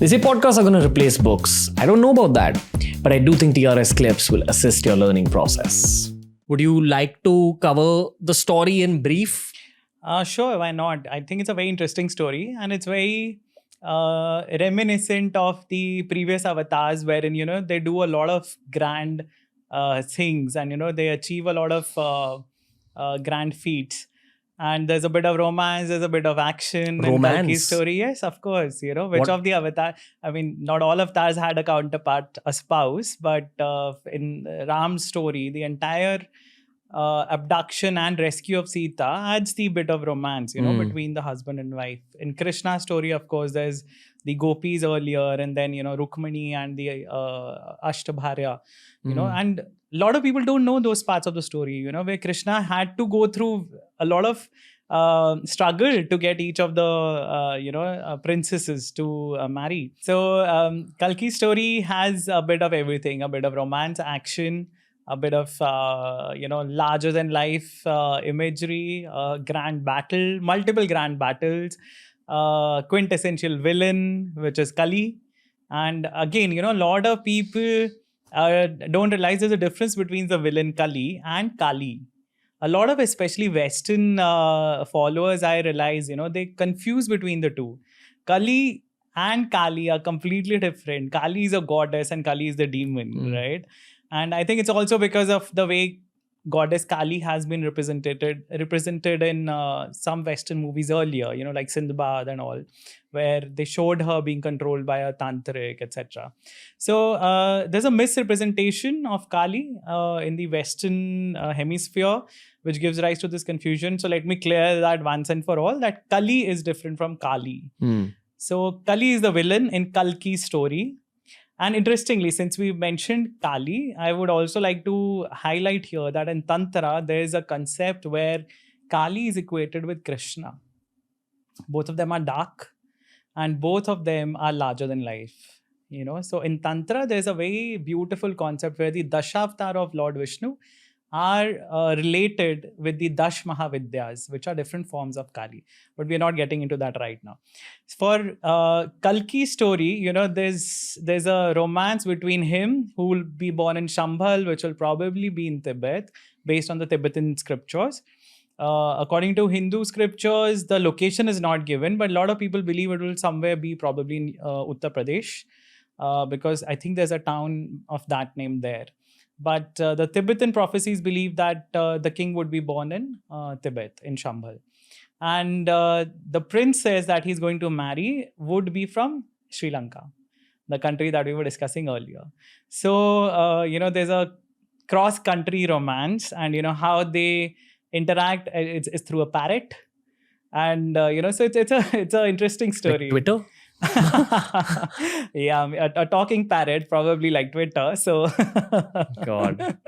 They say podcasts are going to replace books. I don't know about that, but I do think TRS Clips will assist your learning process. Would you like to cover the story in brief? Sure, why not? I think it's a very interesting story, and it's very reminiscent of the previous avatars, wherein they do a lot of grand things, and they achieve a lot of grand feats. And there's a bit of romance, there's a bit of action. Romance? In Kalki's story, yes, of course. Which of the avatar? I mean, not all avatars had a counterpart, a spouse, but in Ram's story, the entire abduction and rescue of Sita adds the bit of romance, between the husband and wife. In Krishna's story, of course, there's the gopis earlier, and then Rukmani and the Ashtabharya, and a lot of people don't know those parts of the story, where Krishna had to go through a lot of struggle to get each of the princesses to marry. So Kalki's story has a bit of everything, a bit of romance, action, a bit of larger than life imagery, grand battle, multiple grand battles, quintessential villain, which is Kali. And again, a lot of people don't realize there's a difference between the villain Kali and Kali. A lot of especially Western followers, I realize, they confuse between the two. Kali and Kali are completely different. Kali is a goddess and Kali is the demon, right? And I think it's also because of the way goddess Kali has been represented in some Western movies earlier, like Sindbad and all, where they showed her being controlled by a tantric, etc. So there's a misrepresentation of Kali in the Western hemisphere, which gives rise to this confusion. So let me clear that once and for all, that Kali is different from Kali. So Kali is the villain in Kalki's story. And interestingly, since we mentioned Kali, I would also like to highlight here that in Tantra, there is a concept where Kali is equated with Krishna. Both of them are dark and both of them are larger than life. So in Tantra, there's a very beautiful concept where the Dashavatar of Lord Vishnu are related with the Dash Mahavidyas, which are different forms of Kali. But we're not getting into that right now. For Kalki's story, there's a romance between him, who will be born in Shambhal, which will probably be in Tibet, based on the Tibetan scriptures. According to Hindu scriptures, the location is not given, but a lot of people believe it will somewhere be probably in Uttar Pradesh, because I think there's a town of that name there. But the Tibetan prophecies believe that the king would be born in Tibet, in Shambhal. And the princess that he's going to marry would be from Sri Lanka, the country that we were discussing earlier. So, there's a cross-country romance, and, how they interact, it's through a parrot. And, so it's an interesting story. Like Twitter? Yeah, a talking parrot, probably like Twitter. So God,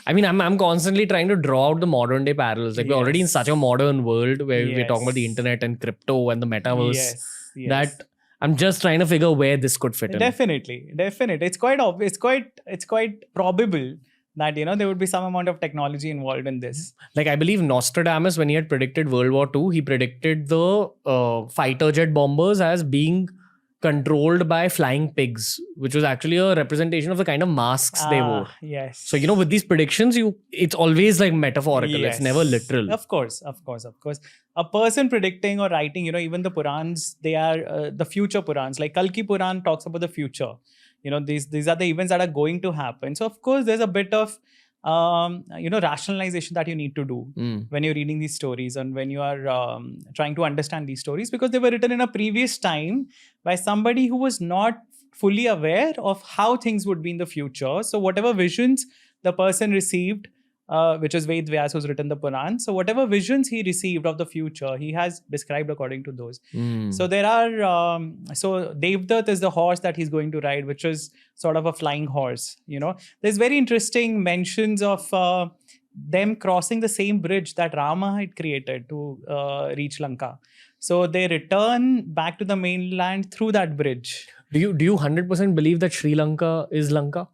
I mean, I'm constantly trying to draw out the modern day parallels. Like, we're already in such a modern world where we're talking about the internet and crypto and the metaverse. That I'm just trying to figure where this could fit in. Definitely. It's quite obvious. It's quite probable that there would be some amount of technology involved in this. Like, I believe Nostradamus, when he had predicted World War II, he predicted the fighter jet bombers as being controlled by flying pigs, which was actually a representation of the kind of masks they wore. Yes. So, with these predictions, it's always like metaphorical. Yes. It's never literal. Of course. A person predicting or writing, even the Purans, they are the future Purans. Like Kalki Puran talks about the future. These are the events that are going to happen. So, of course, there's a bit of rationalization that you need to do when you're reading these stories and when you are trying to understand these stories, because they were written in a previous time by somebody who was not fully aware of how things would be in the future. So whatever visions the person received, which is Ved Vyas, who's written the Puran. So whatever visions he received of the future, he has described according to those. So there are, so Devdutt is the horse that he's going to ride, which is sort of a flying horse. There's very interesting mentions of them crossing the same bridge that Rama had created to reach Lanka. So they return back to the mainland through that bridge. Do you 100% believe that Sri Lanka is Lanka?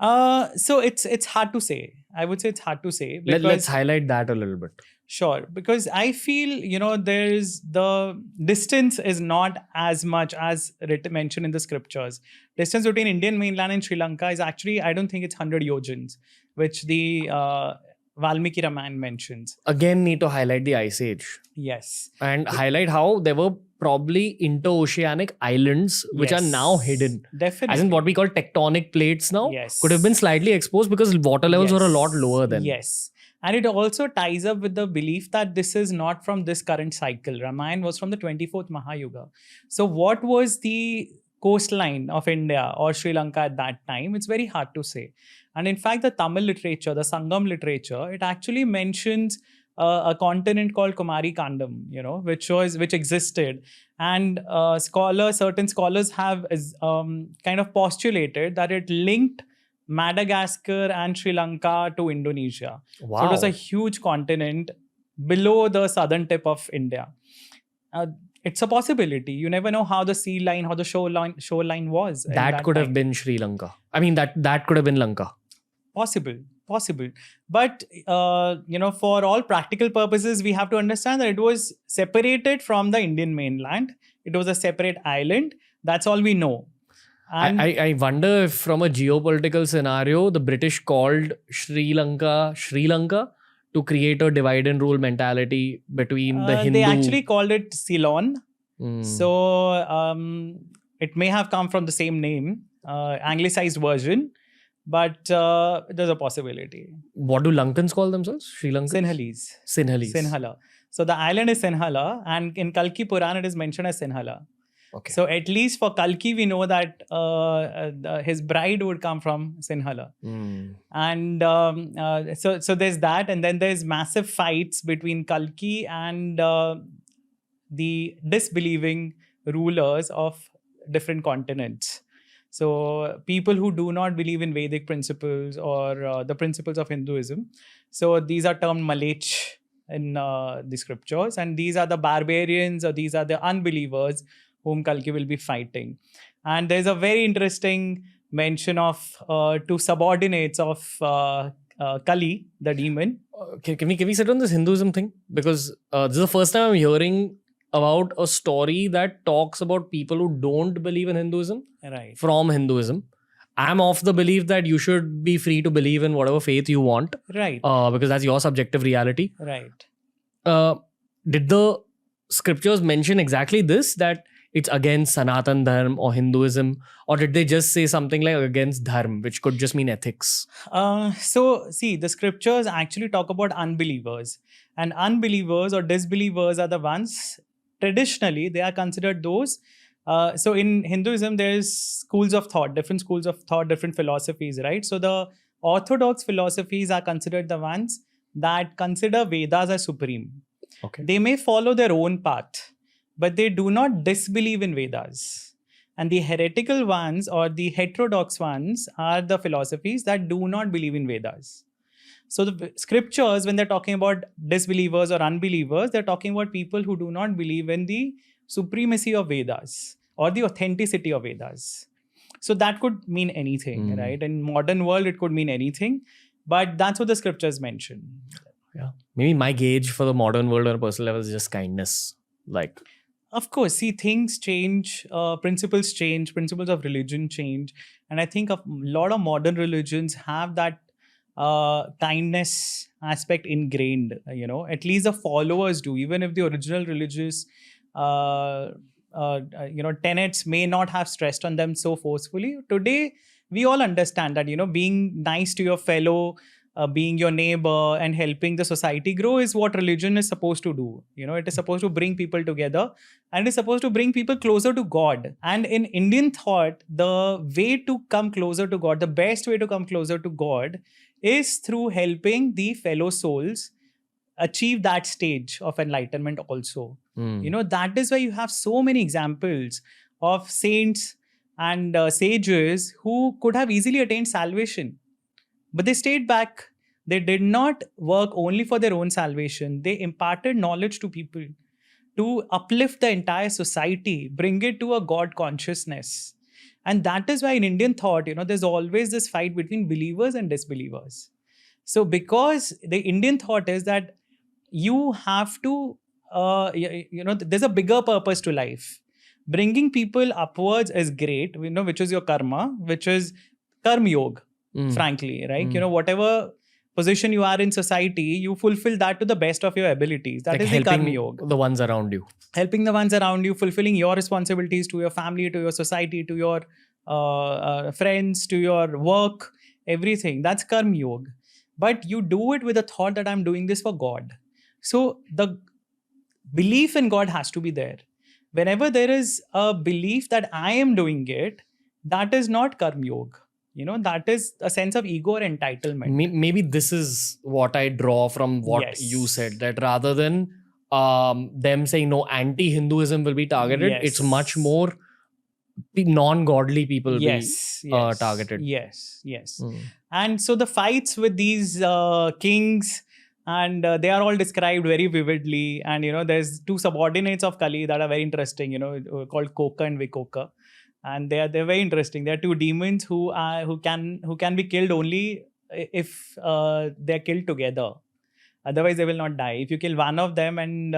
So it's hard to say. I would say it's hard to say. Let's highlight that a little bit. Sure, because I feel, there's the distance is not as much as mentioned in the scriptures. Distance between Indian mainland and Sri Lanka is actually, I don't think it's 100 yojans, which the Valmiki Ramayana mentions. Again, need to highlight the Ice Age. Yes. And highlight how there were probably interoceanic islands which are now hidden. Definitely. As in what we call tectonic plates now. Yes. Could have been slightly exposed because water levels were a lot lower then. Yes. And it also ties up with the belief that this is not from this current cycle. Ramayana was from the 24th Mahayuga. So what was the coastline of India or Sri Lanka at that time? It's very hard to say. And in fact, the Tamil literature, the Sangam literature, it actually mentions a continent called Kumari Kandam, which existed. And certain scholars have kind of postulated that it linked Madagascar and Sri Lanka to Indonesia. Wow. So it was a huge continent below the southern tip of India. It's a possibility. You never know how the sea line, how the shoreline was. That could have been Sri Lanka. I mean, that could have been Lanka. Possible. But, for all practical purposes, we have to understand that it was separated from the Indian mainland. It was a separate island. That's all we know. And I wonder if from a geopolitical scenario, the British called Sri Lanka to create a divide and rule mentality between the Hindu... They actually called it Ceylon. So it may have come from the same name, anglicized version, but there's a possibility. What do Lankans call themselves? Sri Lankans? Sinhala. So the island is Sinhala, and in Kalki Purana it is mentioned as Sinhala. Okay. So at least for Kalki, we know that his bride would come from Sinhala. And so there's that. And then there's massive fights between Kalki and the disbelieving rulers of different continents. So people who do not believe in Vedic principles or the principles of Hinduism. So these are termed Malech in the scriptures. And these are the barbarians, or these are the unbelievers whom Kalki will be fighting. And there's a very interesting mention of two subordinates of Kali, the demon. Can we sit on this Hinduism thing? Because this is the first time I'm hearing about a story that talks about people who don't believe in Hinduism from Hinduism. I'm of the belief that you should be free to believe in whatever faith you want. Right. Because that's your subjective reality. Right. Did the scriptures mention exactly this, that it's against Sanatan Dharma or Hinduism, or did they just say something like against Dharma, which could just mean ethics? So, see, the scriptures actually talk about unbelievers. And unbelievers or disbelievers are the ones, traditionally, they are considered those. So in Hinduism, there's schools of thought, different schools of thought, different philosophies, right? So the orthodox philosophies are considered the ones that consider Vedas as supreme. Okay. They may follow their own path, but they do not disbelieve in Vedas. And the heretical ones or the heterodox ones are the philosophies that do not believe in Vedas. So the scriptures, when they're talking about disbelievers or unbelievers, they're talking about people who do not believe in the supremacy of Vedas or the authenticity of Vedas. So that could mean anything, right? In modern world, it could mean anything. But that's what the scriptures mention. Yeah. Maybe my gauge for the modern world on a personal level is just kindness. Like... Of course, see, things change, principles change, principles of religion change. And I think a lot of modern religions have that kindness aspect ingrained, at least the followers do, even if the original religious, tenets may not have stressed on them so forcefully. Today, we all understand that, being nice to your fellow, being your neighbor and helping the society grow is what religion is supposed to do. It is supposed to bring people together and it is supposed to bring people closer to God. And in Indian thought, the way to come closer to God, the best way to come closer to God is through helping the fellow souls achieve that stage of enlightenment also. That is why you have so many examples of saints and sages who could have easily attained salvation. But they stayed back. They did not work only for their own salvation. They imparted knowledge to people to uplift the entire society, bring it to a God consciousness. And that is why in Indian thought, there's always this fight between believers and disbelievers. So because the Indian thought is that you have to, there's a bigger purpose to life. Bringing people upwards is great, which is your karma, which is karma yoga, frankly, right? Whatever position you are in society, you fulfill that to the best of your abilities. That is the karma yoga. The ones around you. Helping the ones around you, fulfilling your responsibilities to your family, to your society, to your friends, to your work, everything. That's karma yoga. But you do it with a thought that I'm doing this for God. So the belief in God has to be there. Whenever there is a belief that I am doing it, that is not karma yoga. That is a sense of ego or entitlement. Maybe this is what I draw from what you said, that rather than them saying no, anti-Hinduism will be targeted, it's much more non-godly people be targeted. Yes. And so the fights with these kings, and they are all described very vividly. And, there's two subordinates of Kali that are very interesting, called Koka and Vikoka. And they're very interesting. They're two demons who can be killed only if they're killed together. Otherwise, they will not die. If you kill one of them, and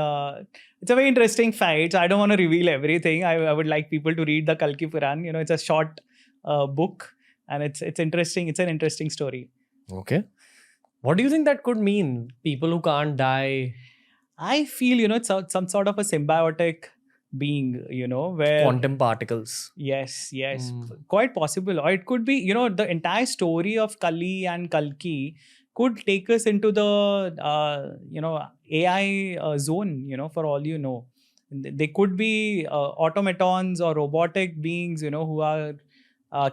it's a very interesting fight. So I don't want to reveal everything. I would like people to read the Kalki Puran. It's a short book, and it's interesting. It's an interesting story. Okay. What do you think that could mean? People who can't die? I feel, it's some sort of a symbiotic being, where quantum particles. Yes, quite possible. Or it could be, the entire story of Kali and Kalki could take us into the AI zone, for all you know. They could be automatons or robotic beings, who are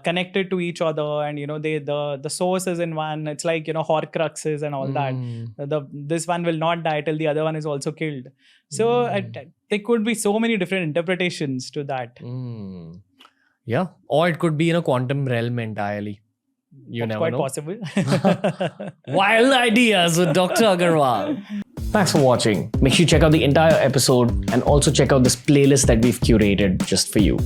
connected to each other, and the source is in one. It's like Horcruxes and all that. This one will not die till the other one is also killed. So there could be so many different interpretations to that. Yeah, or it could be in a quantum realm entirely. You never know. Quite possible. Wild ideas with Dr. Aggarwal. Thanks for watching. Make sure you check out the entire episode and also check out this playlist that we've curated just for you.